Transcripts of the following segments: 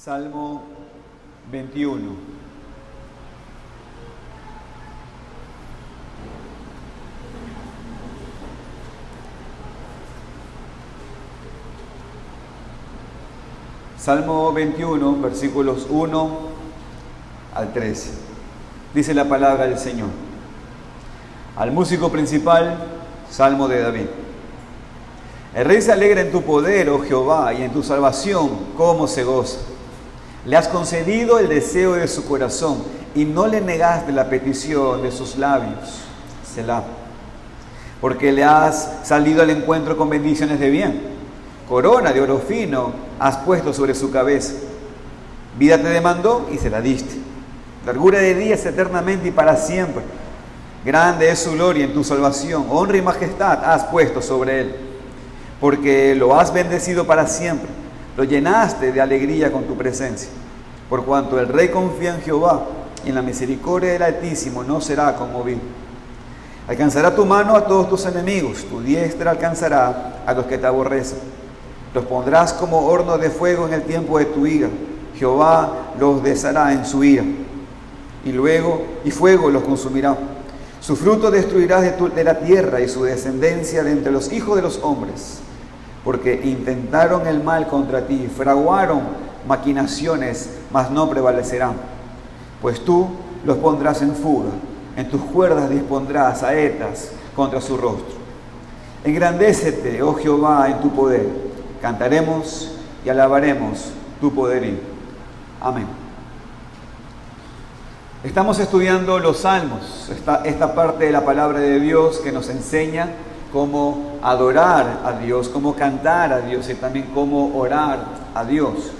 Salmo 21. Salmo 21, versículos 1 al 13. Dice la palabra del Señor. Al músico principal, Salmo de David. El rey se alegra en tu poder, oh Jehová, y en tu salvación, cómo se goza. Le has concedido el deseo de su corazón, y no le negaste la petición de sus labios. Selah. Porque le has salido al encuentro con bendiciones de bien. Corona de oro fino has puesto sobre su cabeza. Vida te demandó y se la diste. Largura de días eternamente y para siempre. Grande es su gloria en tu salvación. Honra y majestad has puesto sobre él. Porque lo has bendecido para siempre. Lo llenaste de alegría con tu presencia. Por cuanto el rey confía en Jehová, y en la misericordia del Altísimo no será conmovido. Alcanzará tu mano a todos tus enemigos, tu diestra alcanzará a los que te aborrecen. Los pondrás como horno de fuego en el tiempo de tu ira. Jehová los deshará en su ira, y fuego los consumirá. Su fruto destruirás de la tierra, y su descendencia de entre los hijos de los hombres. Porque intentaron el mal contra ti, fraguaron maquinaciones, mas no prevalecerán. Pues tú los pondrás en fuga, en tus cuerdas dispondrás saetas contra su rostro. Engrandécete, oh Jehová, en tu poder. Cantaremos y alabaremos tu poderío. Amén. Estamos estudiando los salmos, esta parte de la palabra de Dios que nos enseña cómo adorar a Dios, cómo cantar a Dios y también cómo orar a Dios.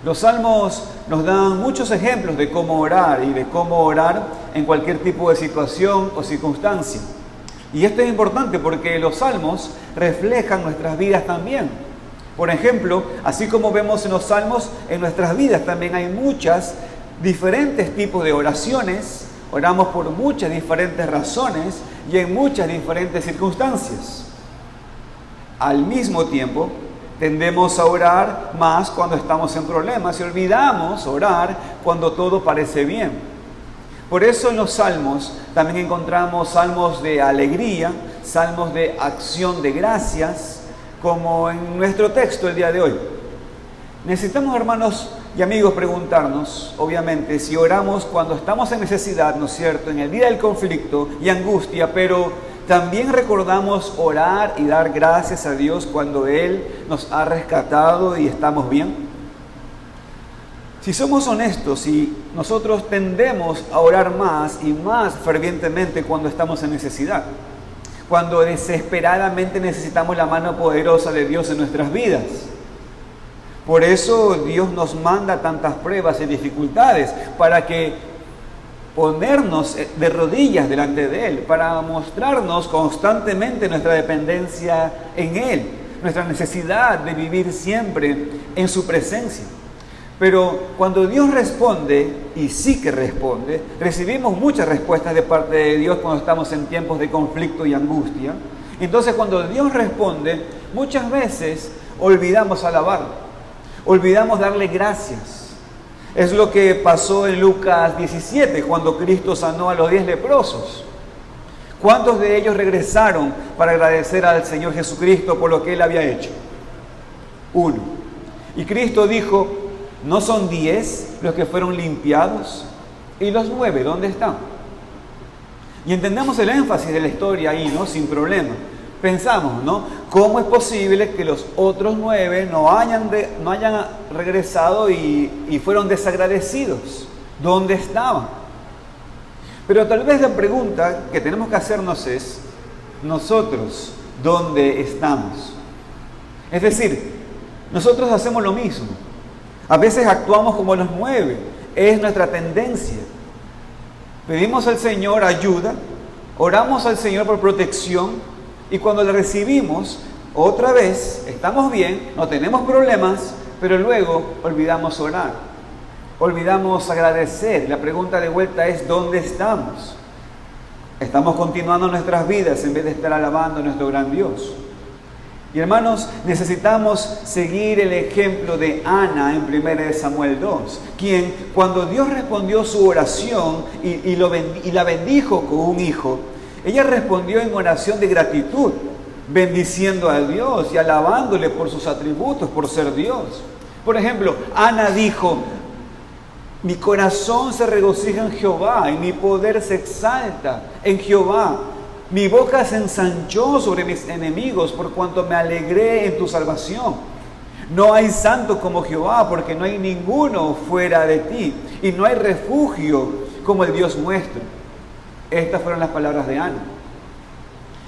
Los salmos nos dan muchos ejemplos de cómo orar y de cómo orar en cualquier tipo de situación o circunstancia. Y esto es importante porque los salmos reflejan nuestras vidas también. Por ejemplo, así como vemos en los salmos, en nuestras vidas también hay muchas diferentes tipos de oraciones. Oramos por muchas diferentes razones y en muchas diferentes circunstancias. Al mismo tiempo, tendemos a orar más cuando estamos en problemas y olvidamos orar cuando todo parece bien. Por eso en los salmos también encontramos salmos de alegría, salmos de acción de gracias, como en nuestro texto el día de hoy. Necesitamos, hermanos y amigos, preguntarnos, obviamente, si oramos cuando estamos en necesidad, ¿no es cierto?, en el día del conflicto y angustia, pero también recordamos orar y dar gracias a Dios cuando Él nos ha rescatado y estamos bien. Si somos honestos y nosotros tendemos a orar más y más fervientemente cuando estamos en necesidad, cuando desesperadamente necesitamos la mano poderosa de Dios en nuestras vidas. Por eso Dios nos manda tantas pruebas y dificultades para que ponernos de rodillas delante de Él, para mostrarnos constantemente nuestra dependencia en Él, nuestra necesidad de vivir siempre en su presencia. Pero cuando Dios responde, y sí que responde, recibimos muchas respuestas de parte de Dios cuando estamos en tiempos de conflicto y angustia. Entonces cuando Dios responde, muchas veces olvidamos alabarlo. Olvidamos darle gracias. Es lo que pasó en Lucas 17, cuando Cristo sanó a los 10 leprosos. ¿Cuántos de ellos regresaron para agradecer al Señor Jesucristo por lo que Él había hecho? 1. Y Cristo dijo, ¿no son 10 los que fueron limpiados? ¿Y los 9 dónde están? Y entendemos el énfasis de la historia ahí, ¿no? Sin problema. Pensamos, ¿no? ¿Cómo es posible que los otros 9 no hayan regresado y fueron desagradecidos? ¿Dónde estaban? Pero tal vez la pregunta que tenemos que hacernos es, ¿nosotros dónde estamos? Es decir, nosotros hacemos lo mismo. A veces actuamos como los 9. Es nuestra tendencia. Pedimos al Señor ayuda, oramos al Señor por protección, y cuando la recibimos, otra vez, estamos bien, no tenemos problemas, pero luego olvidamos orar, olvidamos agradecer. La pregunta de vuelta es, ¿dónde estamos? Estamos continuando nuestras vidas en vez de estar alabando a nuestro gran Dios. Y hermanos, necesitamos seguir el ejemplo de Ana en 1 Samuel 2, quien cuando Dios respondió su oración y la bendijo con un hijo, ella respondió en oración de gratitud, bendiciendo a Dios y alabándole por sus atributos, por ser Dios. Por ejemplo, Ana dijo: mi corazón se regocija en Jehová y mi poder se exalta en Jehová. Mi boca se ensanchó sobre mis enemigos por cuanto me alegré en tu salvación. No hay santo como Jehová, porque no hay ninguno fuera de ti, y no hay refugio como el Dios nuestro. Estas fueron las palabras de Ana.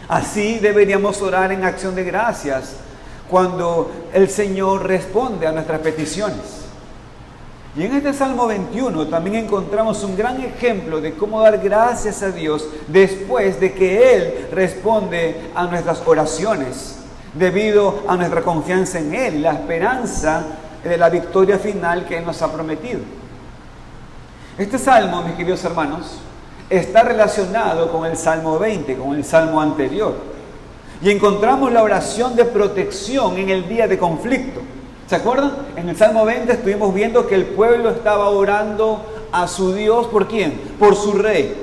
Así deberíamos orar en acción de gracias cuando el Señor responde a nuestras peticiones. Y en este Salmo 21 también encontramos un gran ejemplo de cómo dar gracias a Dios después de que Él responde a nuestras oraciones, debido a nuestra confianza en Él y la esperanza de la victoria final que Él nos ha prometido. Este Salmo, mis queridos hermanos, está relacionado con el Salmo 20, con el Salmo anterior. Y encontramos la oración de protección en el día de conflicto. ¿Se acuerdan? En el Salmo 20 estuvimos viendo que el pueblo estaba orando a su Dios. ¿Por quién? Por su rey.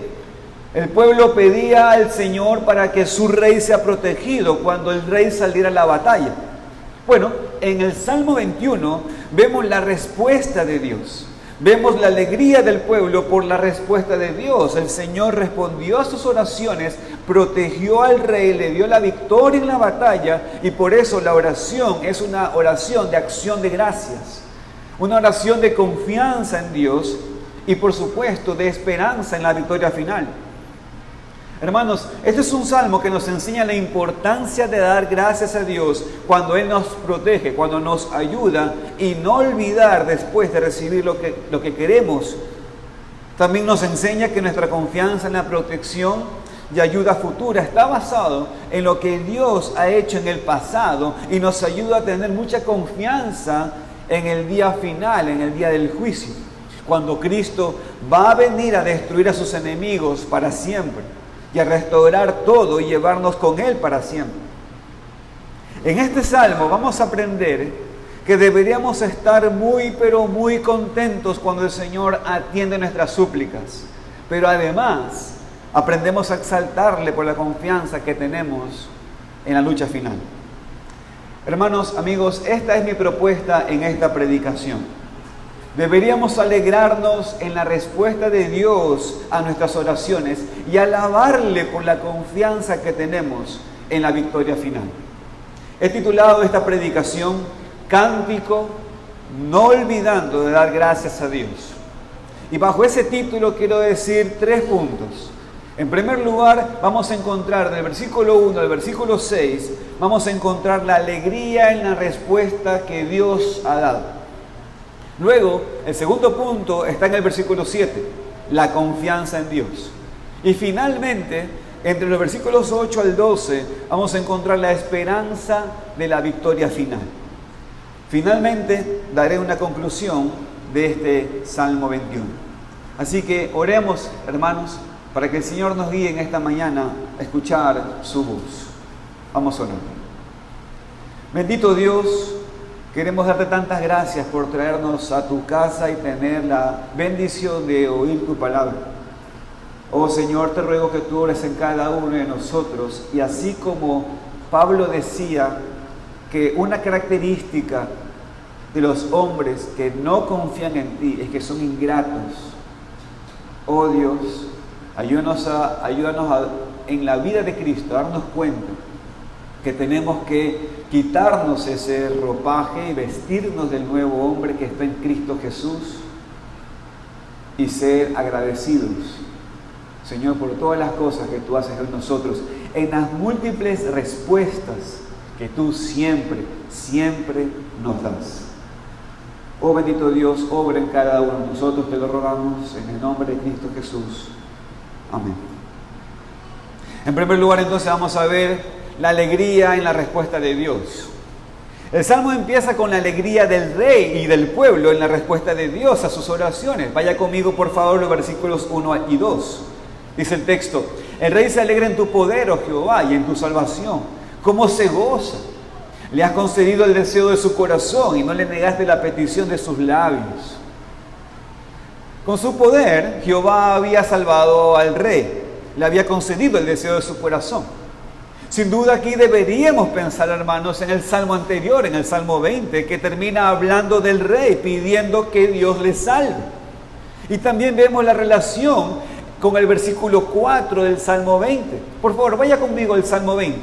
El pueblo pedía al Señor para que su rey sea protegido cuando el rey saliera a la batalla. Bueno, en el Salmo 21 vemos la respuesta de Dios. Vemos la alegría del pueblo por la respuesta de Dios. El Señor respondió a sus oraciones, protegió al rey, le dio la victoria en la batalla, y por eso la oración es una oración de acción de gracias, una oración de confianza en Dios y por supuesto de esperanza en la victoria final. Hermanos, este es un salmo que nos enseña la importancia de dar gracias a Dios cuando Él nos protege, cuando nos ayuda, y no olvidar después de recibir lo que queremos. También nos enseña que nuestra confianza en la protección y ayuda futura está basado en lo que Dios ha hecho en el pasado y nos ayuda a tener mucha confianza en el día final, en el día del juicio, cuando Cristo va a venir a destruir a sus enemigos para siempre y a restaurar todo y llevarnos con Él para siempre. En este salmo vamos a aprender que deberíamos estar muy, pero muy contentos cuando el Señor atiende nuestras súplicas. Pero además, aprendemos a exaltarle por la confianza que tenemos en la lucha final. Hermanos, amigos, esta es mi propuesta en esta predicación. Deberíamos alegrarnos en la respuesta de Dios a nuestras oraciones y alabarle por la confianza que tenemos en la victoria final. He titulado esta predicación Cántico no olvidando de dar gracias a Dios. Y bajo ese título quiero decir 3 puntos. En primer lugar, vamos a encontrar del versículo 1 al versículo 6, vamos a encontrar la alegría en la respuesta que Dios ha dado. Luego, el segundo punto está en el versículo 7, la confianza en Dios. Y finalmente, entre los versículos 8 al 12, vamos a encontrar la esperanza de la victoria final. Finalmente, daré una conclusión de este Salmo 21. Así que oremos, hermanos, para que el Señor nos guíe en esta mañana a escuchar su voz. Vamos a orar. Bendito Dios, queremos darte tantas gracias por traernos a tu casa y tener la bendición de oír tu palabra. Oh Señor, te ruego que tú ores en cada uno de nosotros, y así como Pablo decía que una característica de los hombres que no confían en ti es que son ingratos. Oh Dios, ayúdanos en la vida de Cristo a darnos cuenta que tenemos que quitarnos ese ropaje y vestirnos del nuevo hombre que está en Cristo Jesús y ser agradecidos, Señor, por todas las cosas que tú haces en nosotros, en las múltiples respuestas que tú siempre nos das. Oh bendito Dios, obra en cada uno de nosotros, te lo rogamos en el nombre de Cristo Jesús. Amén. En primer lugar, entonces, vamos a ver la alegría en la respuesta de Dios. El Salmo empieza con la alegría del rey y del pueblo en la respuesta de Dios a sus oraciones. Vaya conmigo, por favor, los versículos 1 y 2. Dice el texto: el rey se alegra en tu poder, oh Jehová, y en tu salvación. ¿Cómo se goza? Le has concedido el deseo de su corazón y no le negaste la petición de sus labios. Con su poder, Jehová había salvado al rey. Le había concedido el deseo de su corazón. Sin duda aquí deberíamos pensar, hermanos, en el salmo anterior, en el Salmo 20, que termina hablando del rey, pidiendo que Dios le salve. Y también vemos la relación con el versículo 4 del Salmo 20. Por favor, vaya conmigo al Salmo 20.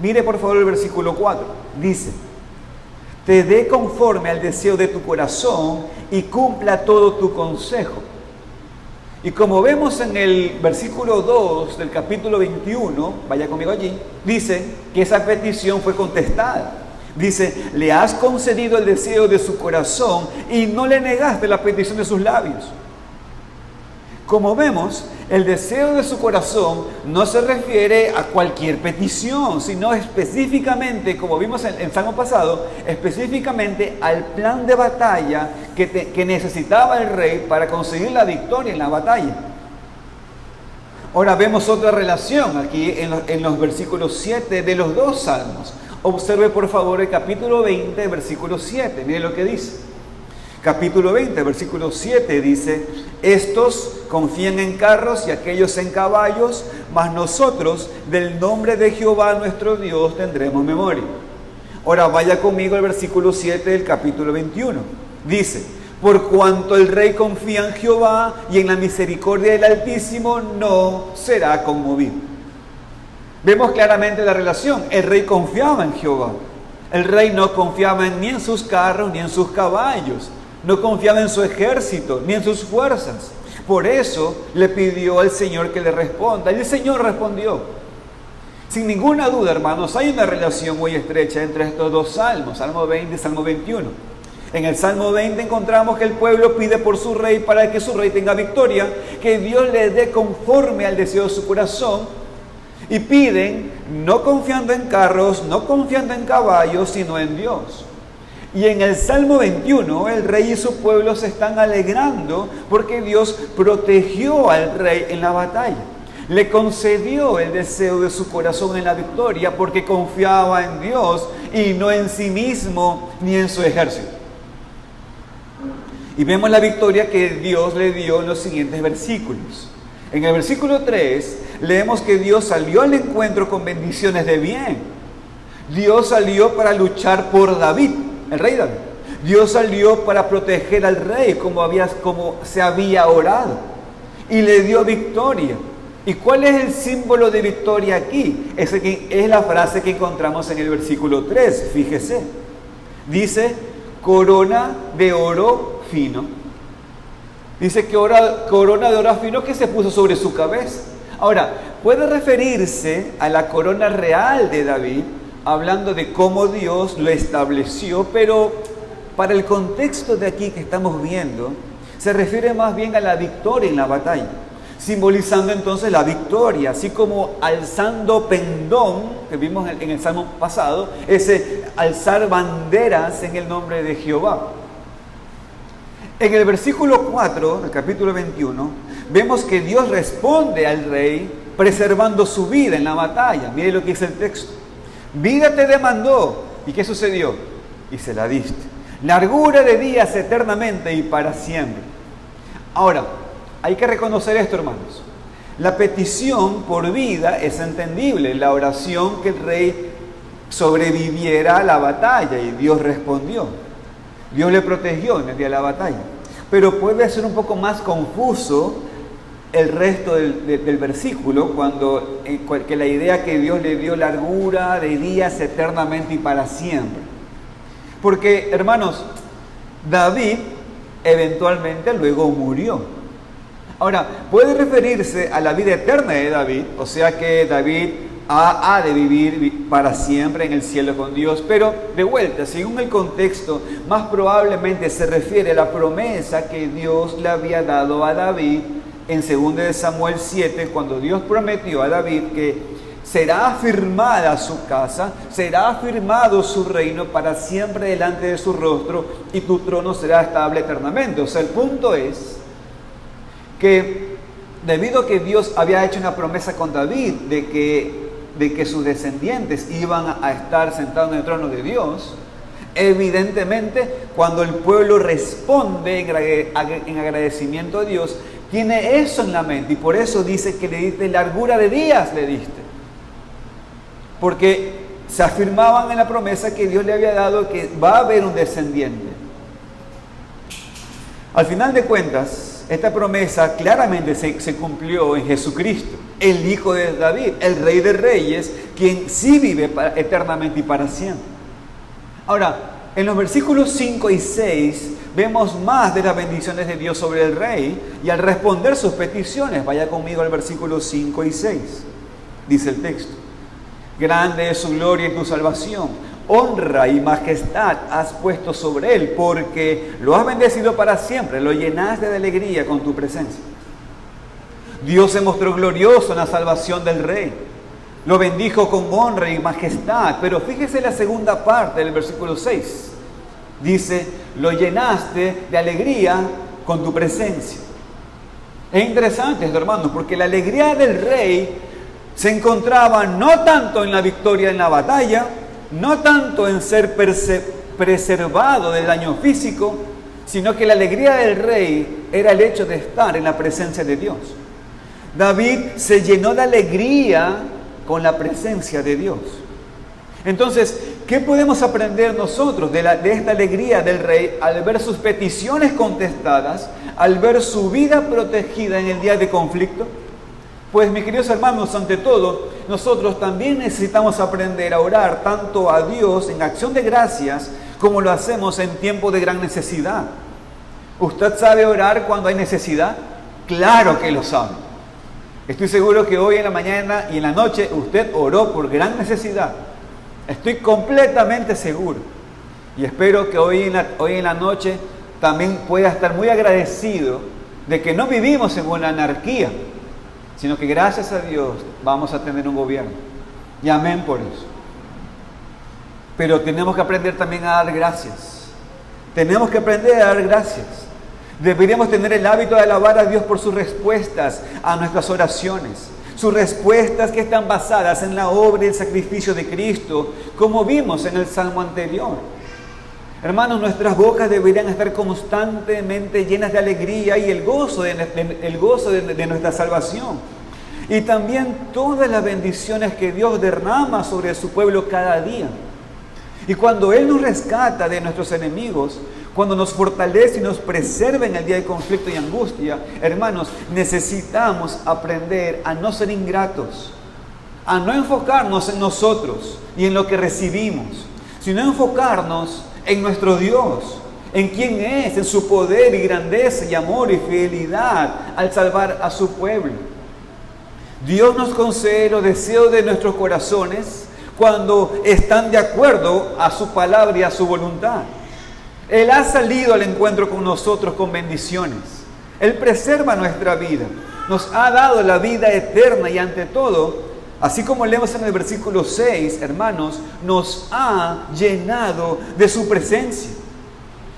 Mire por favor el versículo 4. Dice: te dé conforme al deseo de tu corazón y cumpla todo tu consejo. Y como vemos en el versículo 2 del capítulo 21, vaya conmigo allí, dice que esa petición fue contestada. Dice: le has concedido el deseo de su corazón y no le negaste la petición de sus labios. Como vemos, el deseo de su corazón no se refiere a cualquier petición, sino específicamente, como vimos en el Salmo pasado, específicamente al plan de batalla que necesitaba el rey para conseguir la victoria en la batalla. Ahora vemos otra relación aquí en los versículos 7 de los dos salmos. Observe por favor el capítulo 20, versículo 7. Mire lo que dice. Capítulo 20, versículo 7 dice: estos confían en carros y aquellos en caballos, mas nosotros del nombre de Jehová nuestro Dios tendremos memoria. Ahora vaya conmigo al versículo 7 del capítulo 21. Dice: por cuanto el rey confía en Jehová y en la misericordia del Altísimo, no será conmovido. Vemos claramente la relación. El rey confiaba en Jehová. El rey no confiaba ni en sus carros ni en sus caballos. No confiaba en su ejército ni en sus fuerzas. Por eso le pidió al Señor que le responda. Y el Señor respondió. Sin ninguna duda, hermanos, hay una relación muy estrecha entre estos dos salmos, Salmo 20 y Salmo 21. En el Salmo 20 encontramos que el pueblo pide por su rey para que su rey tenga victoria, que Dios le dé conforme al deseo de su corazón. Y piden, no confiando en carros, no confiando en caballos, sino en Dios. Y en el Salmo 21, el rey y su pueblo se están alegrando porque Dios protegió al rey en la batalla. Le concedió el deseo de su corazón en la victoria porque confiaba en Dios y no en sí mismo ni en su ejército. Y vemos la victoria que Dios le dio en los siguientes versículos. En el versículo 3 leemos que Dios salió al encuentro con bendiciones de bien. Dios salió para luchar por David, el rey David. Dios salió para proteger al rey como se había orado. Y le dio victoria. ¿Y cuál es el símbolo de victoria aquí? Es la frase que encontramos en el versículo 3. Fíjese. Dice: corona de oro fino. Dice que corona de oro fino que se puso sobre su cabeza. Ahora, puede referirse a la corona real de David, hablando de cómo Dios lo estableció, pero para el contexto de aquí que estamos viendo, se refiere más bien a la victoria en la batalla, simbolizando entonces la victoria, así como alzando pendón, que vimos en el Salmo pasado, ese alzar banderas en el nombre de Jehová. En el versículo 4 del capítulo 21, vemos que Dios responde al rey preservando su vida en la batalla. Mire lo que dice el texto. Vida te demandó. ¿Y qué sucedió? Y se la diste. Largura de días eternamente y para siempre. Ahora, hay que reconocer esto, hermanos. La petición por vida es entendible. La oración que el rey sobreviviera a la batalla y Dios respondió. Dios le protegió en el día de la batalla. Pero puede ser un poco más confuso el resto del versículo, que la idea que Dios le dio largura de días eternamente y para siempre. Porque, hermanos, David eventualmente luego murió. Ahora, puede referirse a la vida eterna de David, o sea que David ha de vivir para siempre en el cielo con Dios, pero de vuelta, según el contexto, más probablemente se refiere a la promesa que Dios le había dado a David en 2 Samuel 7, cuando Dios prometió a David que será afirmada su casa, será afirmado su reino para siempre delante de su rostro y tu trono será estable eternamente. O sea, el punto es que debido a que Dios había hecho una promesa con David de que de que sus descendientes iban a estar sentados en el trono de Dios, evidentemente cuando el pueblo responde en agradecimiento a Dios, tiene eso en la mente, y por eso dice que le diste largura de días, le diste. Porque se afirmaban en la promesa que Dios le había dado, que va a haber un descendiente. Al final de cuentas, esta promesa claramente se cumplió en Jesucristo, el Hijo de David, el Rey de Reyes, quien sí vive eternamente y para siempre. Ahora, en los versículos 5 y 6 vemos más de las bendiciones de Dios sobre el Rey, y al responder sus peticiones, vaya conmigo al versículo 5 y 6, dice el texto: grande es su gloria y tu salvación, honra y majestad has puesto sobre él, porque lo has bendecido para siempre, lo llenaste de alegría con tu presencia. Dios se mostró glorioso en la salvación del Rey, lo bendijo con honra y majestad, pero fíjese la segunda parte del versículo 6, dice: lo llenaste de alegría con tu presencia. Es interesante esto, hermanos, porque la alegría del Rey se encontraba no tanto en la victoria en la batalla, no tanto en ser preservado del daño físico, sino que la alegría del Rey era el hecho de estar en la presencia de Dios. David se llenó de alegría con la presencia de Dios. Entonces, ¿qué podemos aprender nosotros de esta alegría del Rey al ver sus peticiones contestadas, al ver su vida protegida en el día de conflicto? Pues, mis queridos hermanos, ante todo, nosotros también necesitamos aprender a orar tanto a Dios en acción de gracias como lo hacemos en tiempo de gran necesidad. ¿Usted sabe orar cuando hay necesidad? Claro que lo sabe. Estoy seguro que hoy en la mañana y en la noche usted oró por gran necesidad. Estoy completamente seguro. Y espero que hoy en la noche también pueda estar muy agradecido de que no vivimos en una anarquía, sino que gracias a Dios vamos a tener un gobierno. Y amén por eso. Pero tenemos que aprender también a dar gracias. Tenemos que aprender a dar gracias. Deberíamos tener el hábito de alabar a Dios por sus respuestas a nuestras oraciones. Sus respuestas que están basadas en la obra y el sacrificio de Cristo, como vimos en el Salmo anterior. Hermanos, nuestras bocas deberían estar constantemente llenas de alegría y el gozo de nuestra salvación. Y también todas las bendiciones que Dios derrama sobre su pueblo cada día. Y cuando Él nos rescata de nuestros enemigos, cuando nos fortalece y nos preserva en el día de conflicto y angustia, hermanos, necesitamos aprender a no ser ingratos, a no enfocarnos en nosotros y en lo que recibimos, sino enfocarnos en nuestro Dios, en quién es, en su poder y grandeza y amor y fidelidad al salvar a su pueblo. Dios nos concede los deseos de nuestros corazones cuando están de acuerdo a su palabra y a su voluntad. Él ha salido al encuentro con nosotros con bendiciones. Él preserva nuestra vida, nos ha dado la vida eterna y ante todo, así como leemos en el versículo 6, hermanos, nos ha llenado de su presencia.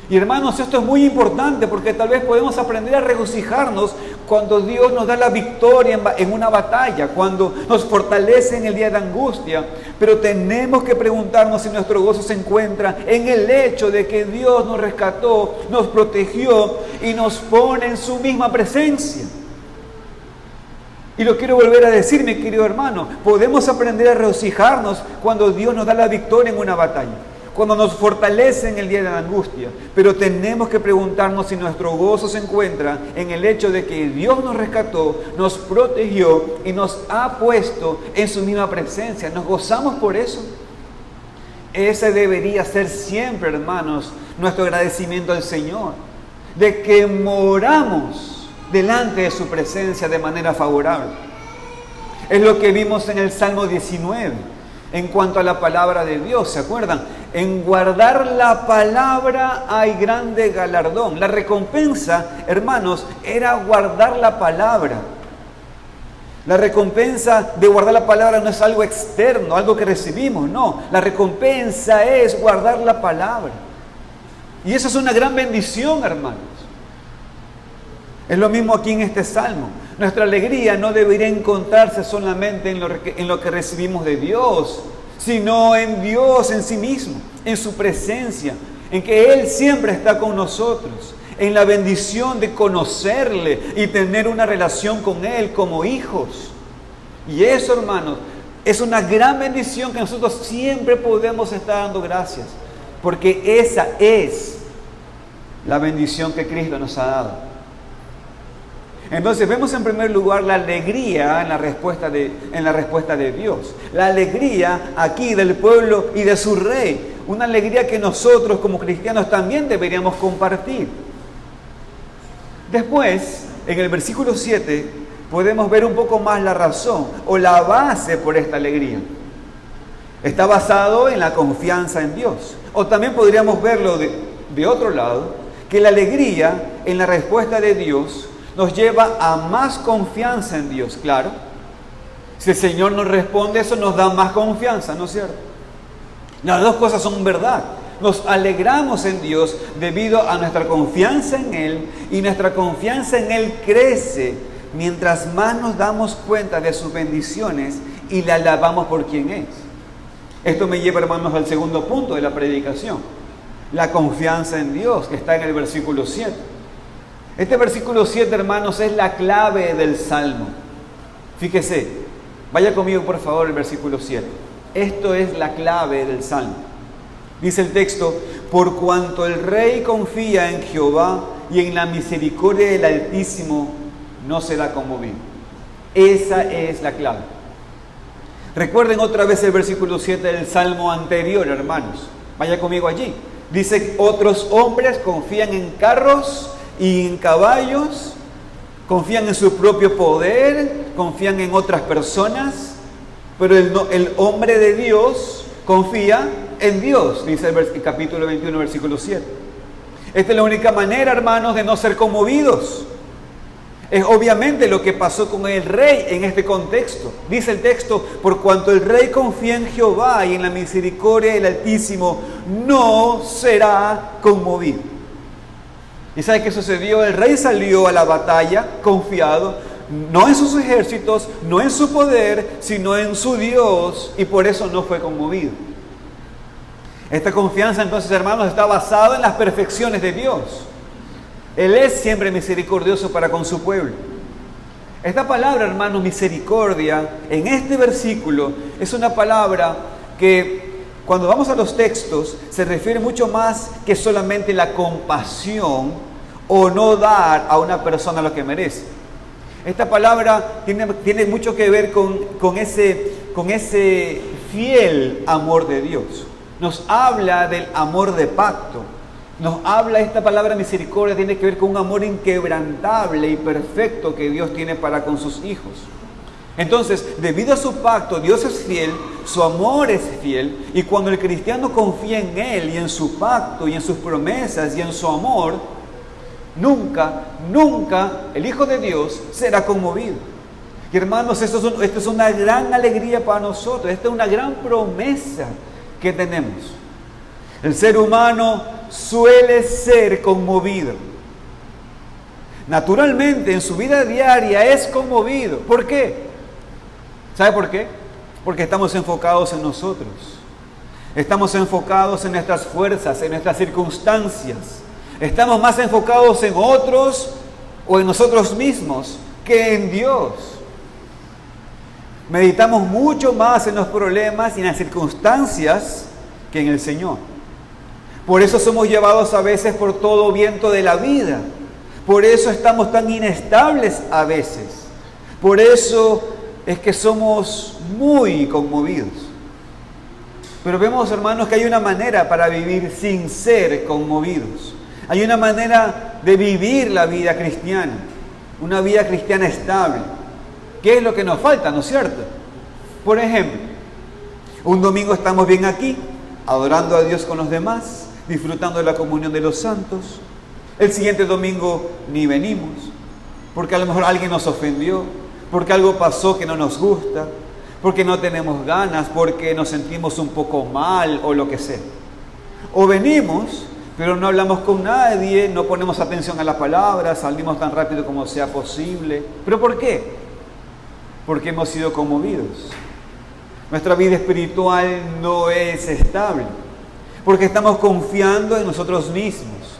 Y hermanos, esto es muy importante porque tal vez podemos aprender a regocijarnos cuando Dios nos da la victoria en una batalla, cuando nos fortalece en el día de angustia. Pero tenemos que preguntarnos si nuestro gozo se encuentra en el hecho de que Dios nos rescató, nos protegió y nos pone en su misma presencia. Y lo quiero volver a decir, mi querido hermano, podemos aprender a regocijarnos cuando Dios nos da la victoria en una batalla, cuando nos fortalece en el día de la angustia, pero tenemos que preguntarnos si nuestro gozo se encuentra en el hecho de que Dios nos rescató, nos protegió y nos ha puesto en su misma presencia. ¿Nos gozamos por eso? Ese debería ser siempre, hermanos, nuestro agradecimiento al Señor, de que moramos delante de su presencia de manera favorable. Es lo que vimos en el Salmo 19. En cuanto a la palabra de Dios, ¿se acuerdan? En guardar la palabra hay grande galardón. La recompensa, hermanos, era guardar la palabra. La recompensa de guardar la palabra no es algo externo, algo que recibimos, no. La recompensa es guardar la palabra. Y eso es una gran bendición, hermanos. Es lo mismo aquí en este salmo. Nuestra alegría no debería encontrarse solamente en lo que recibimos de Dios, sino en Dios en sí mismo, en su presencia, en que Él siempre está con nosotros, en la bendición de conocerle y tener una relación con Él como hijos. Y eso, hermanos, es una gran bendición que nosotros siempre podemos estar dando gracias, porque esa es la bendición que Cristo nos ha dado. Entonces vemos en primer lugar la alegría en la respuesta de Dios. La alegría aquí del pueblo y de su rey. Una alegría que nosotros como cristianos también deberíamos compartir. Después, en el versículo 7, podemos ver un poco más la razón o la base por esta alegría. Está basado en la confianza en Dios. O también podríamos verlo de otro lado, que la alegría en la respuesta de Dios nos lleva a más confianza en Dios, claro. Si el Señor nos responde, eso nos da más confianza, ¿no es cierto? Las dos cosas son verdad. Nos alegramos en Dios debido a nuestra confianza en Él, y nuestra confianza en Él crece mientras más nos damos cuenta de sus bendiciones y le alabamos por quien es. Esto me lleva, hermanos, al segundo punto de la predicación. La confianza en Dios, que está en el versículo 7. Este versículo 7, hermanos, es la clave del Salmo. Fíjese, vaya conmigo por favor el versículo 7. Esto es la clave del Salmo. Dice el texto: por cuanto el rey confía en Jehová y en la misericordia del Altísimo, no será conmovido. Esa es la clave. Recuerden otra vez el versículo 7 del Salmo anterior, hermanos. Vaya conmigo allí. Dice: otros hombres confían en carros y en caballos, confían en su propio poder, confían en otras personas, pero el hombre de Dios confía en Dios, dice el capítulo 21, versículo 7. Esta es la única manera, hermanos, de no ser conmovidos. Es obviamente lo que pasó con el rey en este contexto. Dice el texto: por cuanto el rey confía en Jehová y en la misericordia del Altísimo, no será conmovido. ¿Y sabe qué sucedió? El rey salió a la batalla confiado, no en sus ejércitos, no en su poder, sino en su Dios, y por eso no fue conmovido. Esta confianza, entonces, hermanos, está basada en las perfecciones de Dios. Él es siempre misericordioso para con su pueblo. Esta palabra, hermanos, misericordia, en este versículo, es una palabra que, cuando vamos a los textos, se refiere mucho más que solamente la compasión o no dar a una persona lo que merece. Esta palabra tiene mucho que ver con ese fiel amor de Dios. Nos habla del amor de pacto. Nos habla, esta palabra misericordia tiene que ver con un amor inquebrantable y perfecto que Dios tiene para con sus hijos. Entonces, debido a su pacto, Dios es fiel, su amor es fiel, y cuando el cristiano confía en Él y en su pacto y en sus promesas y en su amor, nunca el Hijo de Dios será conmovido. Y hermanos, esto es una gran alegría para nosotros, esta es una gran promesa que tenemos. El ser humano suele ser conmovido. Naturalmente, en su vida diaria es conmovido. ¿Por qué? ¿Sabe por qué? Porque estamos enfocados en nosotros. Estamos enfocados en nuestras fuerzas, en nuestras circunstancias. Estamos más enfocados en otros o en nosotros mismos que en Dios. Meditamos mucho más en los problemas y en las circunstancias que en el Señor. Por eso somos llevados a veces por todo viento de la vida. Por eso estamos tan inestables a veces. Por eso es que somos muy conmovidos. Pero vemos, hermanos, que hay una manera para vivir sin ser conmovidos. Hay una manera de vivir la vida cristiana, una vida cristiana estable. ¿Qué es lo que nos falta, no es cierto? Por ejemplo, un domingo estamos bien aquí, adorando a Dios con los demás, disfrutando de la comunión de los santos. El siguiente domingo ni venimos, porque a lo mejor alguien nos ofendió, porque algo pasó que no nos gusta, porque no tenemos ganas, porque nos sentimos un poco mal o lo que sea. O venimos, pero no hablamos con nadie, no ponemos atención a la palabra, salimos tan rápido como sea posible. ¿Pero por qué? Porque hemos sido conmovidos. Nuestra vida espiritual no es estable, porque estamos confiando en nosotros mismos,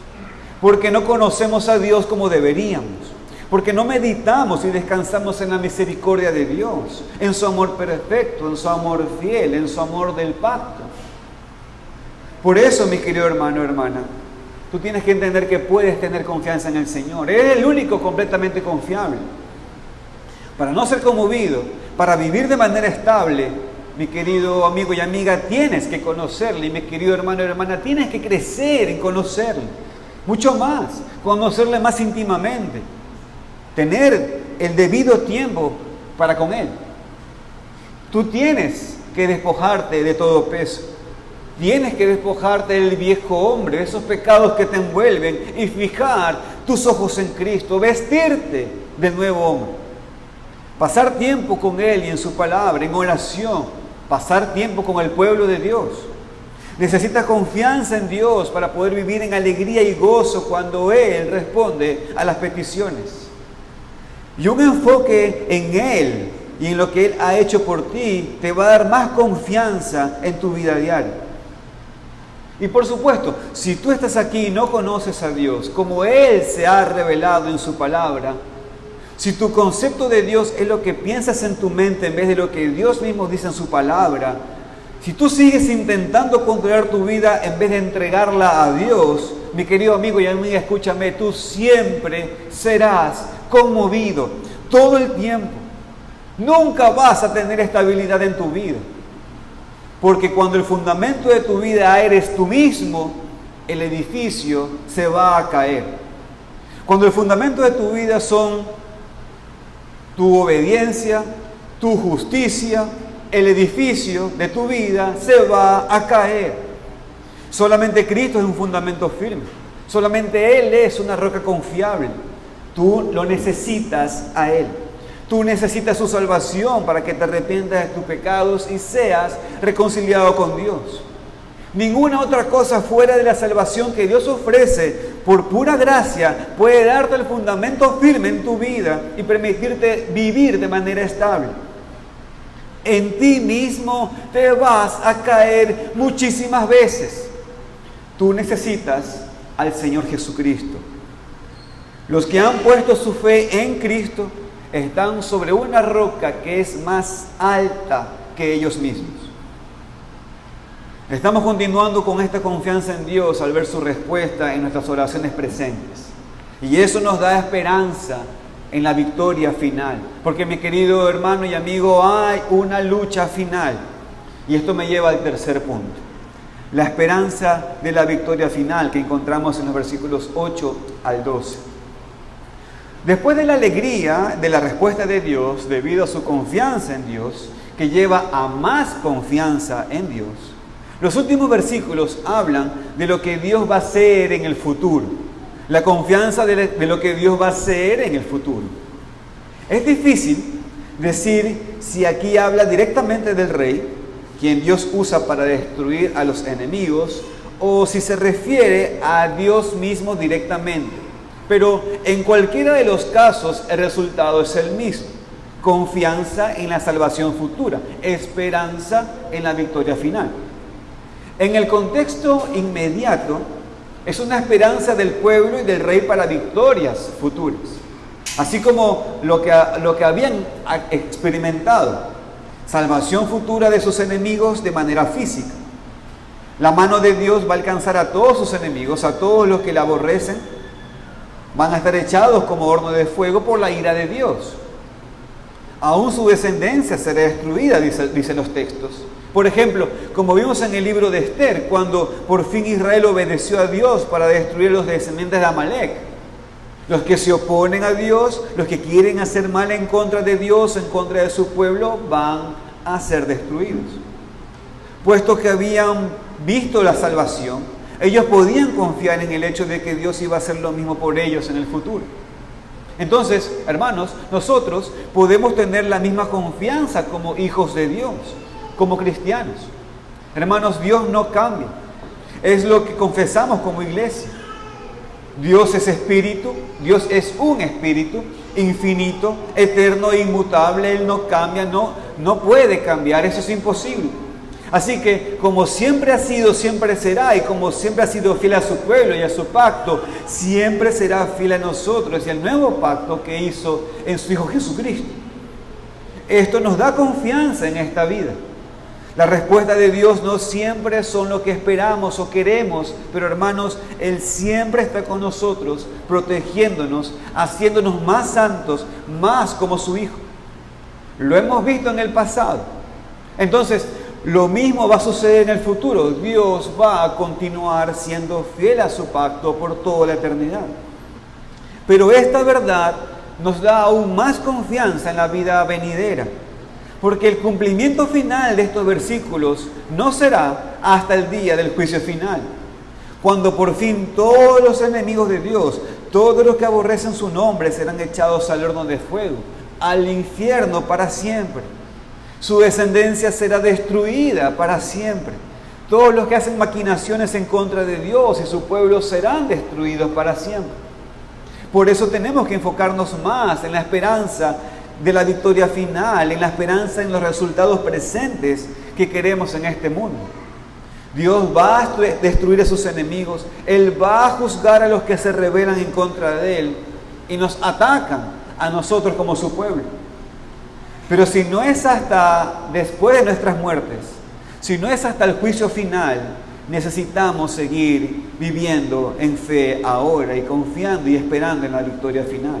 porque no conocemos a Dios como deberíamos, porque no meditamos y descansamos en la misericordia de Dios, en su amor perfecto, en su amor fiel, en su amor del pacto. Por eso, mi querido hermano, hermana, tú tienes que entender que puedes tener confianza en el Señor. Él es el único completamente confiable. Para no ser conmovido, para vivir de manera estable, mi querido amigo y amiga, tienes que conocerle. Y mi querido hermano y hermana, tienes que crecer en conocerle. Mucho más, conocerle más íntimamente. Tener el debido tiempo para con Él. Tú tienes que despojarte de todo peso. Tienes que despojarte del viejo hombre, de esos pecados que te envuelven y fijar tus ojos en Cristo, vestirte del nuevo hombre. Pasar tiempo con Él y en su palabra, en oración, pasar tiempo con el pueblo de Dios. Necesitas confianza en Dios para poder vivir en alegría y gozo cuando Él responde a las peticiones. Y un enfoque en Él y en lo que Él ha hecho por ti te va a dar más confianza en tu vida diaria. Y por supuesto, si tú estás aquí y no conoces a Dios, como Él se ha revelado en su palabra, si tu concepto de Dios es lo que piensas en tu mente en vez de lo que Dios mismo dice en su palabra, si tú sigues intentando controlar tu vida en vez de entregarla a Dios, mi querido amigo y amiga, escúchame, tú siempre serás conmovido todo el tiempo. Nunca vas a tener estabilidad en tu vida. Porque cuando el fundamento de tu vida eres tú mismo, el edificio se va a caer. Cuando el fundamento de tu vida son tu obediencia, tu justicia, el edificio de tu vida se va a caer. Solamente Cristo es un fundamento firme. Solamente Él es una roca confiable. Tú lo necesitas a Él. Tú necesitas su salvación para que te arrepientas de tus pecados y seas reconciliado con Dios. Ninguna otra cosa fuera de la salvación que Dios ofrece por pura gracia puede darte el fundamento firme en tu vida y permitirte vivir de manera estable. En ti mismo te vas a caer muchísimas veces. Tú necesitas al Señor Jesucristo. Los que han puesto su fe en Cristo están sobre una roca que es más alta que ellos mismos. Estamos continuando con esta confianza en Dios al ver su respuesta en nuestras oraciones presentes. Y eso nos da esperanza en la victoria final. Porque, mi querido hermano y amigo, hay una lucha final. Y esto me lleva al tercer punto. La esperanza de la victoria final que encontramos en los versículos 8 al 12. Después de la alegría de la respuesta de Dios, debido a su confianza en Dios, que lleva a más confianza en Dios, los últimos versículos hablan de lo que Dios va a hacer en el futuro. La confianza de lo que Dios va a hacer en el futuro. Es difícil decir si aquí habla directamente del rey, quien Dios usa para destruir a los enemigos, o si se refiere a Dios mismo directamente. Pero en cualquiera de los casos el resultado es el mismo. Confianza en la salvación futura, esperanza en la victoria final. En el contexto inmediato, es una esperanza del pueblo y del rey para victorias futuras. Así como lo que habían experimentado, salvación futura de sus enemigos de manera física. La mano de Dios va a alcanzar a todos sus enemigos, a todos los que le aborrecen. Van a estar echados como horno de fuego por la ira de Dios. Aún su descendencia será destruida, dicen los textos. Por ejemplo, como vimos en el libro de Esther, cuando por fin Israel obedeció a Dios para destruir a los descendientes de Amalek. Los que se oponen a Dios, los que quieren hacer mal en contra de Dios, en contra de su pueblo, van a ser destruidos. Puesto que habían visto la salvación, ellos podían confiar en el hecho de que Dios iba a hacer lo mismo por ellos en el futuro. Entonces, hermanos, nosotros podemos tener la misma confianza como hijos de Dios, como cristianos. Hermanos, Dios no cambia. Es lo que confesamos como iglesia. Dios es espíritu, Dios es un espíritu infinito, eterno e inmutable. Él no cambia, no puede cambiar, eso es imposible. Así que como siempre ha sido, siempre será, y como siempre ha sido fiel a su pueblo y a su pacto, siempre será fiel a nosotros y al nuevo pacto que hizo en su Hijo Jesucristo. Esto nos da confianza en esta vida. La respuesta de Dios no siempre son lo que esperamos o queremos, pero hermanos, Él siempre está con nosotros, protegiéndonos, haciéndonos más santos, más como su Hijo. Lo hemos visto en el pasado. Entonces, lo mismo va a suceder en el futuro. Dios va a continuar siendo fiel a su pacto por toda la eternidad. Pero esta verdad nos da aún más confianza en la vida venidera. Porque el cumplimiento final de estos versículos no será hasta el día del juicio final, cuando por fin todos los enemigos de Dios, todos los que aborrecen su nombre, serán echados al horno de fuego, al infierno para siempre. Su descendencia será destruida para siempre. Todos los que hacen maquinaciones en contra de Dios y su pueblo serán destruidos para siempre. Por eso tenemos que enfocarnos más en la esperanza de la victoria final, en la esperanza en los resultados presentes que queremos en este mundo. Dios va a destruir a sus enemigos, Él va a juzgar a los que se rebelan en contra de Él y nos atacan a nosotros como su pueblo. Pero si no es hasta después de nuestras muertes, si no es hasta el juicio final, necesitamos seguir viviendo en fe ahora y confiando y esperando en la victoria final.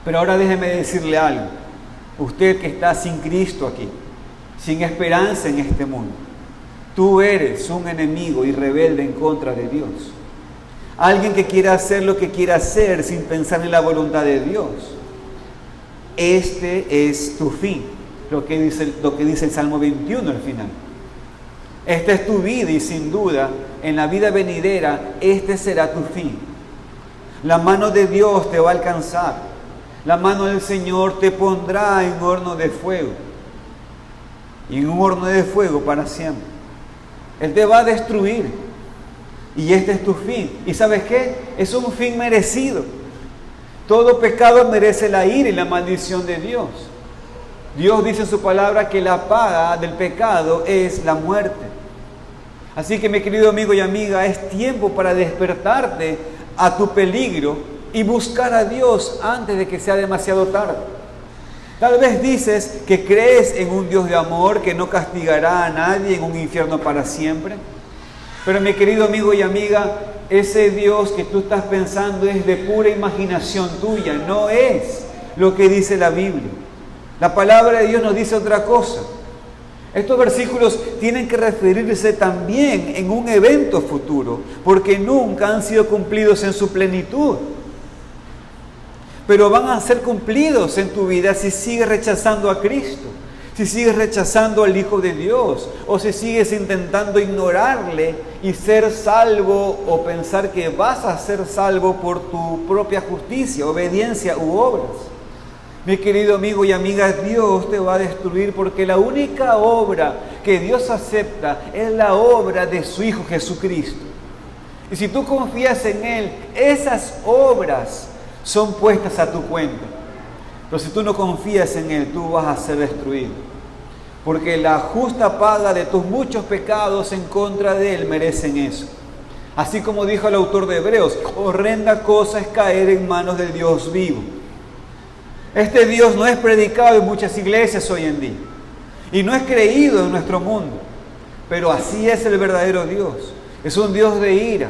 Pero ahora déjeme decirle algo. Usted que está sin Cristo aquí, sin esperanza en este mundo, tú eres un enemigo y rebelde en contra de Dios. Alguien que quiera hacer lo que quiera hacer sin pensar en la voluntad de Dios. Este es tu fin, lo que dice el Salmo 21 al final. Esta es tu vida y sin duda, en la vida venidera, este será tu fin. La mano de Dios te va a alcanzar. La mano del Señor te pondrá en horno de fuego. Y en un horno de fuego para siempre. Él te va a destruir. Y este es tu fin. ¿Y sabes qué? Es un fin merecido. Todo pecado merece la ira y la maldición de Dios. Dios dice en su palabra que la paga del pecado es la muerte. Así que, mi querido amigo y amiga, es tiempo para despertarte a tu peligro y buscar a Dios antes de que sea demasiado tarde. Tal vez dices que crees en un Dios de amor que no castigará a nadie en un infierno para siempre. Pero, mi querido amigo y amiga, ese Dios que tú estás pensando es de pura imaginación tuya, no es lo que dice la Biblia. La palabra de Dios nos dice otra cosa. Estos versículos tienen que referirse también en un evento futuro, porque nunca han sido cumplidos en su plenitud. Pero van a ser cumplidos en tu vida si sigues rechazando a Cristo, si sigues rechazando al Hijo de Dios, o si sigues intentando ignorarle y ser salvo o pensar que vas a ser salvo por tu propia justicia, obediencia u obras. Mi querido amigo y amiga, Dios te va a destruir porque la única obra que Dios acepta es la obra de su Hijo Jesucristo. Y si tú confías en Él, esas obras son puestas a tu cuenta. Pero si tú no confías en Él, tú vas a ser destruido. Porque la justa paga de tus muchos pecados en contra de Él merecen eso. Así como dijo el autor de Hebreos, horrenda cosa es caer en manos del Dios vivo. Este Dios no es predicado en muchas iglesias hoy en día. Y no es creído en nuestro mundo. Pero así es el verdadero Dios. Es un Dios de ira,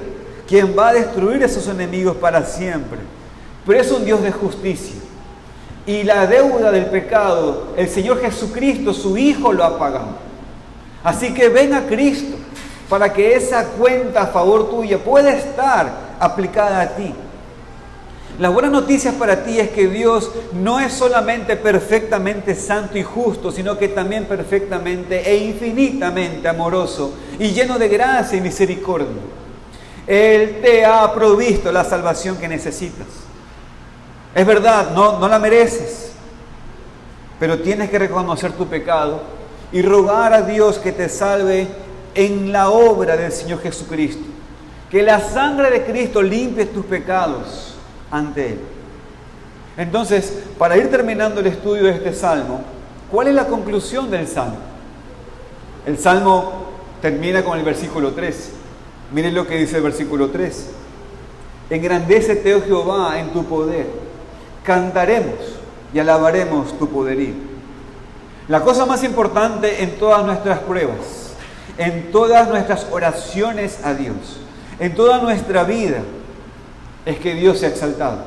quien va a destruir a sus enemigos para siempre. Pero es un Dios de justicia. Y la deuda del pecado, el Señor Jesucristo, su Hijo, lo ha pagado. Así que ven a Cristo para que esa cuenta a favor tuya pueda estar aplicada a ti. Las buenas noticias para ti es que Dios no es solamente perfectamente santo y justo, sino que también perfectamente e infinitamente amoroso y lleno de gracia y misericordia. Él te ha provisto la salvación que necesitas. Es verdad, no la mereces, pero tienes que reconocer tu pecado y rogar a Dios que te salve en la obra del Señor Jesucristo. Que la sangre de Cristo limpie tus pecados ante Él. Entonces, para ir terminando el estudio de este Salmo, ¿cuál es la conclusión del Salmo? El Salmo termina con el versículo 3. Miren lo que dice el versículo 3. Engrandécete, oh Jehová, en tu poder. Cantaremos y alabaremos tu poderío. La cosa más importante en todas nuestras pruebas, en todas nuestras oraciones a Dios, en toda nuestra vida, es que Dios sea exaltado.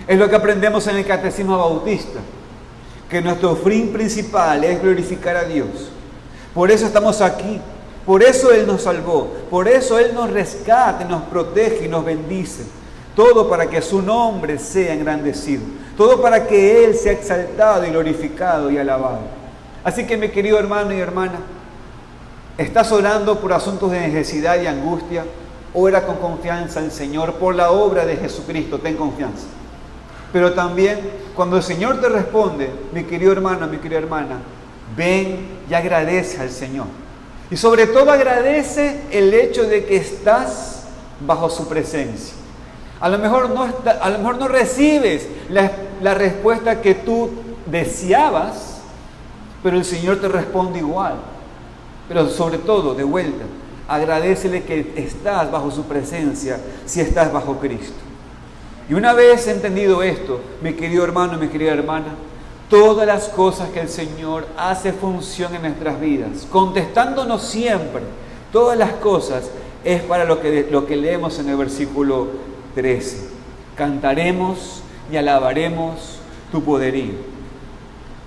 Es lo que aprendemos en el Catecismo Bautista, que nuestro fin principal es glorificar a Dios. Por eso estamos aquí, por eso Él nos salvó, por eso Él nos rescata, nos protege y nos bendice. Todo para que su nombre sea engrandecido, todo para que Él sea exaltado y glorificado y alabado. Así que, mi querido hermano y hermana, ¿estás orando por asuntos de necesidad y angustia? Ora con confianza al Señor por la obra de Jesucristo, ten confianza. Pero también, cuando el Señor te responde, mi querido hermano, mi querida hermana, ven y agradece al Señor. Y sobre todo agradece el hecho de que estás bajo su presencia. A lo mejor no recibes la respuesta que tú deseabas, pero el Señor te responde igual. Pero sobre todo, de vuelta, agradécele que estás bajo su presencia si estás bajo Cristo. Y una vez entendido esto, mi querido hermano, mi querida hermana, todas las cosas que el Señor hace función en nuestras vidas, contestándonos siempre, todas las cosas es para lo que leemos en el versículo 13. Cantaremos y alabaremos tu poderío.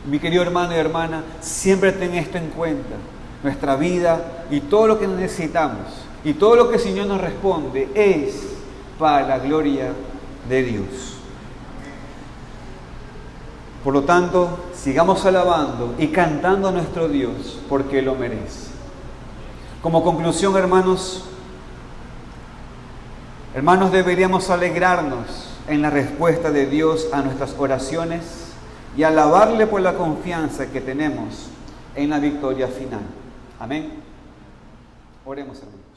Mi querido hermano y hermana, siempre ten esto en cuenta. Nuestra vida y todo lo que necesitamos y todo lo que el Señor nos responde es para la gloria de Dios. Por lo tanto, sigamos alabando y cantando a nuestro Dios porque lo merece. Como conclusión, hermanos, deberíamos alegrarnos en la respuesta de Dios a nuestras oraciones y alabarle por la confianza que tenemos en la victoria final. Amén. Oremos, hermanos.